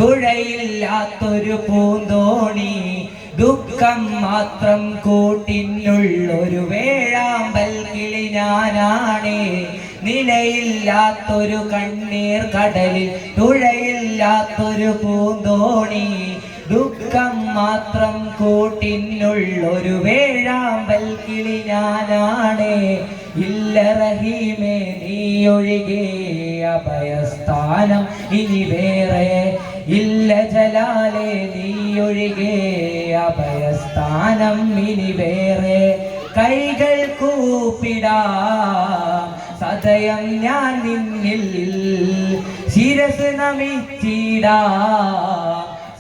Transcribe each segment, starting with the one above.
തുഴയില്ലാത്തൊരു പൂന്തോണി, ദുഃഖം മാത്രം കൂട്ടിനുള്ളൊരു വേഴാമ്പൽ കിളി ഞാനാണ്. നിലയില്ലാത്തൊരു കണ്ണീർ കടലിൽ തുഴയില്ലാത്തൊരു പൂന്തോണി, ദുഃഖം മാത്രം കൂട്ടിനുള്ളൊരു വേഴാമ്പൽ കിളി ഞാനാണ്. ഇല്ല റഹീമേ നീയൊഴികെ അഭയസ്ഥാനം ഇനി വേറെ, ഇല്ല ജലാലേ നീയൊഴികെ അഭയസ്ഥാനം ഇനി വേറെ. കൈകൾ കൂപ്പിടാം സദയം ഞാൻ നിന്നിൽ, ശിരസ് നമിച്ചിടാം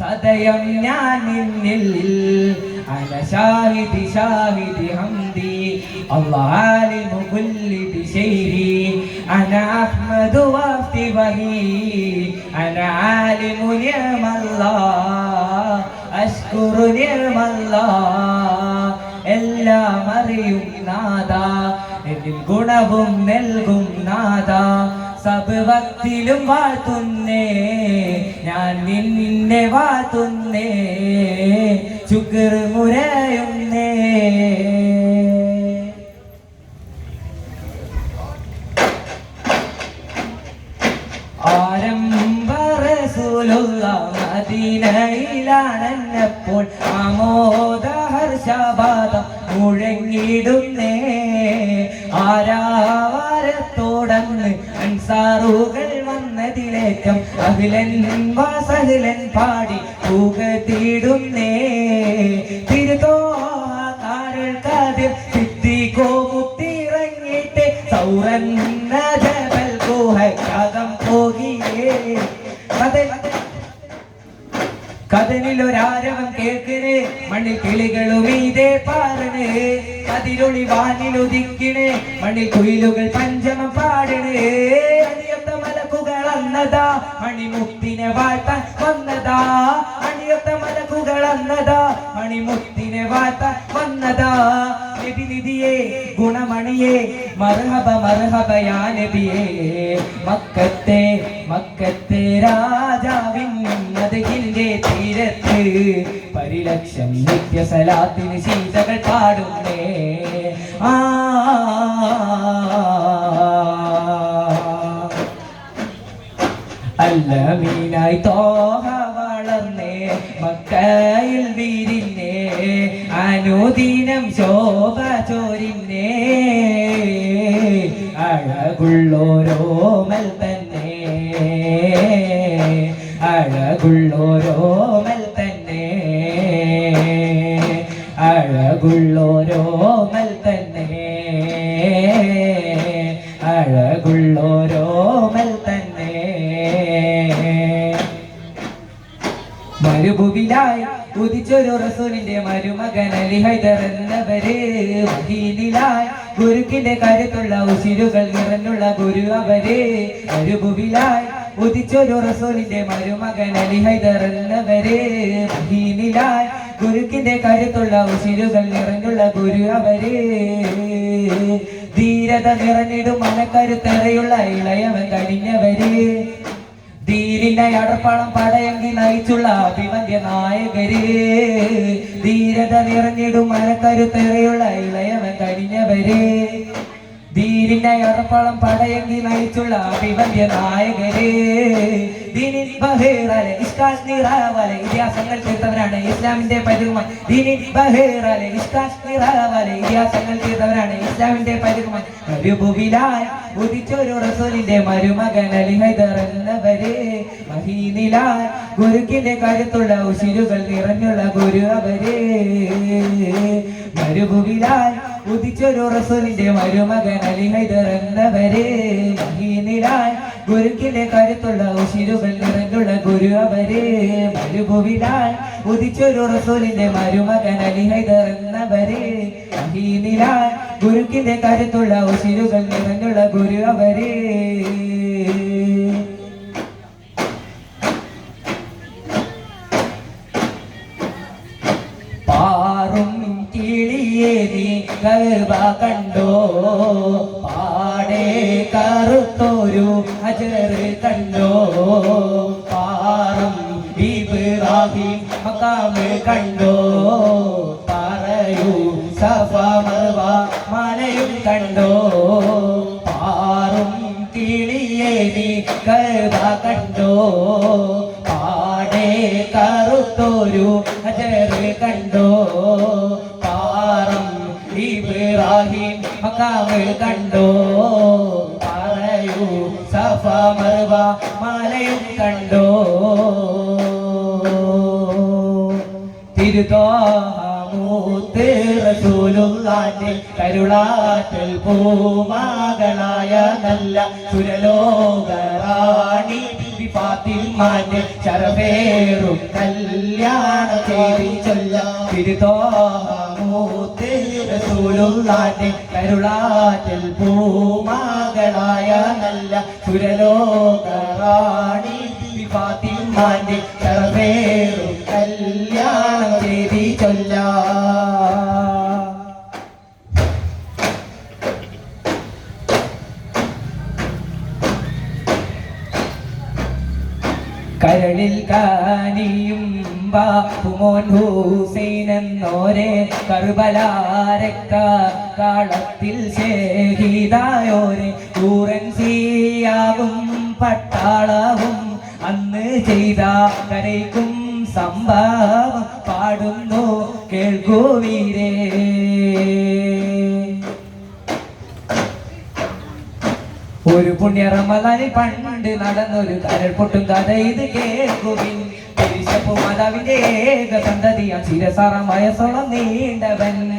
സദയം ഞാൻ നിന്നിൽ. അന ഷാഹിദി ഷാഹിദി ഹംദി അല്ലാഹ് ആലിമു കുല്ലി ബിശൈരി, അന അഹ്മദു വഫ്തി വഹി, അന ആലിമു നിഅമല്ലാഹ് അഷ്കുറു നിഅമല്ലാഹ്. എല്ലാം അറിയും നാദാ, എന്നിൽ ഗുണവും നൽകും നാദാ. സർവ്വത്തിലും വാഴ്ത്തുന്നേ ഞാൻ നിന്നെ വാഴ്ത്തുന്നേ, ശുക്ർ മുരയുന്നേ. ആരംഭ റസൂലുള്ളാഹ് മദീനയിലാണെന്നപ്പോൾ ആമോദ ഹർഷാബാദം മുഴങ്ങിടുന്നേ. ആരാവാരത്തോടന്ന് അൻസാറുകൾ വന്നതിലേറ്റം അഖിലൻ വാസഹിലൻ പാടി പുകഴ്ത്തിടുന്നേ. തിരുതോഹാകാരൽ കതിർ സിദ്ദീഖോ മുത്തിറങ്ങിയിട്ട് സൗറന്ന ജബൽ ഗുഹയ്ക്കകം പോകിയേ. കഥനിലൊരാരവം കേൾക്കണേ, മണ്ണിൽ കിളികളും ഇതേ പാറണേ. അതിരൊളി വാനിലുദിക്കണേ, മണ്ണിൽ കുയിലുകൾ പഞ്ചമം പാടണേ. അണിയൊത്ത മലക്കുകൾ അന്നതാ മണിമുത്തിനെ വാഴ്ത്താൻ വന്നതാ, അണിയൊത്ത മലക്കുകൾ അന്നതാ മണിമുത്തിനെ വാഴ്ത്താൻ വന്നതാ. നബിനിധിയേ ഗുണമണിയേ മർഹബ മർഹബ യാ നബിയേ. മക്കത്തെ മക്കത്തെ രാജാവിൻ മദഹിന്റെ തീരത്ത് പരിലക്ഷം നിത്യസലാത്തിന് സീതകൾ പാടുന്നേ. അല്ലമീനായി തോഹ വളർന്നേ, മക്കയിൽ വീരിന്നേ, അനുദിനം ശോഭ ചോരിന്നേ. അഴകുള്ളോരോമൽ തന്നെ, അഴകുള്ളോരോമൽ തന്നെ, അഴകുള്ളോരോമൽ തന്നെ, അഴകുള്ളോരോമൽ തന്നെ. മരുഭൂമിയിലായി ഉദിച്ചൊരു റസൂലിന്റെ മരുമകൻ അലി ഹൈദർ എന്നവര്, മദീനയിലായി ഗുരുക്കിന്റെ കരുത്തുള്ള ഉശിരുകൾ നിറഞ്ഞുള്ള ഗുരു അവര്. മരുഭൂമിയിലായി ഉദിച്ചൊരു റസൂലിന്റെ മരുമകൻ അലി ഹൈദർ എന്നവര്, മദീനയിലായി ഗുരുക്കിന്റെ കരുത്തുള്ള ഉശിരുകൾ നിറഞ്ഞുള്ള ഗുരു അവര്. ധീരത നിറഞ്ഞിടും മനക്കരുത്തേറെയുള്ള ഇളയവൻ കഴിഞ്ഞവര്, ധീരിന്റെ അടർപ്പണം പടയങ്കി നയിച്ചുള്ള അഭിമന്യ നായകര്. ധീരത നിറഞ്ഞിടും മനക്കരുത്തേറെയുള്ള ഇളയവൻ കഴിഞ്ഞവര്, ധീരിന്റെ അടർപ്പണം പടയങ്കി നയിച്ചുള്ള അഭിമന്യ നായകര്. ദീനിൻ ബഹേറാലെ ഇഷ്കാഷ് നിറാവാലെ ഇതിഹാസങ്ങൾ തീർത്തവരാണ് ഇസ്ലാമിന്റെ പൈതൃകമാൻ. ദീനിൻ ബഹേറാലെ ഇഷ്കാഷ് നിറാവാലെ ഇതിഹാസങ്ങൾ തീർത്തവരാണ് ഇസ്ലാമിന്റെ പൈതൃകമാൻ. മരുഭൂമിയിലായി ഉദിച്ചൊരു റസൂലിന്റെ മരുമകൻ അലി ഹൈദർ എന്നവര്, മദീനയിലായി ഗുരുക്കിന്റെ കരുത്തുള്ള ഉശിരുകൾ നിറഞ്ഞുള്ള ഗുരു അവര്. മരുഭൂമിയിലായി ഉദിച്ചൊരു റസൂലിന്റെ മരുമകൻ അലി ഹൈദർ എന്നവര്, മദീനയിലായി ഗുരുക്കിന്റെ കരുത്തുള്ള ഉശിരുകൾ നിറഞ്ഞുള്ള ഗുരു അവര്. മരുഭൂമിയിലായി ഉദിച്ചൊരു റസൂലിന്റെ മരുമകൻ അലി ഹൈദർ എന്നവര്, മദീനയിലായി ഗുരുക്കിന്റെ കരുത്തുള്ള ഉശിരുകൾ നിറഞ്ഞുള്ള ഗുരു അവര്. പാറും കിളിയേ നീ കഅബ കണ്ടോ, പാടെ കറുത്തൊരു ഹജർ കണ്ടോ. പാറും ഇബ്രാഹിം മഖാമ് കണ്ടോ പറയൂ സഫ മർവ മലയും കണ്ടോ പാറും കിളിയേരി കഅബ കണ്ടോ പാടെ കറുത്തൊരു ഹജർ കണ്ടോ പാറും ഇബ്രാഹിം മഖാമ് കണ്ടോ പറയൂ സഫ മർവ മലയും കണ്ടോ തിരുതോഹമൂത്ത് റസൂലുള്ളാന്റെ കരുളാറ്റൽ പൂമാകളായ നല്ല സുരലോകറാണി ഫാത്തിമാന്റെ ശരഫേറും കല്യാണ ചെയ്തി ചൊല്ല തിരുതോഹമൂത്ത് റസൂലുള്ളാന്റെ കരുളാറ്റൽ പൂമാകളായ നല്ല സുരലോകറാണി ഫാത്തിമാന്റെ ശരഫേറും കല്യാണം ചെയ്തി ചൊല്ല കരളിൽ കാനിയും ബാപ്പുമോൻ ഹുസൈൻ എന്നോരെ കർബലാരക്ക കാളത്തിൽ ശേഹിതായോരെ കൂറൻ സിയാവും പട്ടാളവും അന്ന് ചെയ്ത കരയ്ക്കും സംഭവം പാടുന്നു കേൾക്കുവീരേ ഒരു പുണ്യ റമദാനിൽ പണ്ട് നടന്നൊരു കരൾ പൊട്ടും കഥ ഇത് കേൾക്കുവിൻ മാതാവിന്റെ ഏക സന്തതിയാൻ ശിരസാറ വയസ്സോളം നീണ്ടവൻ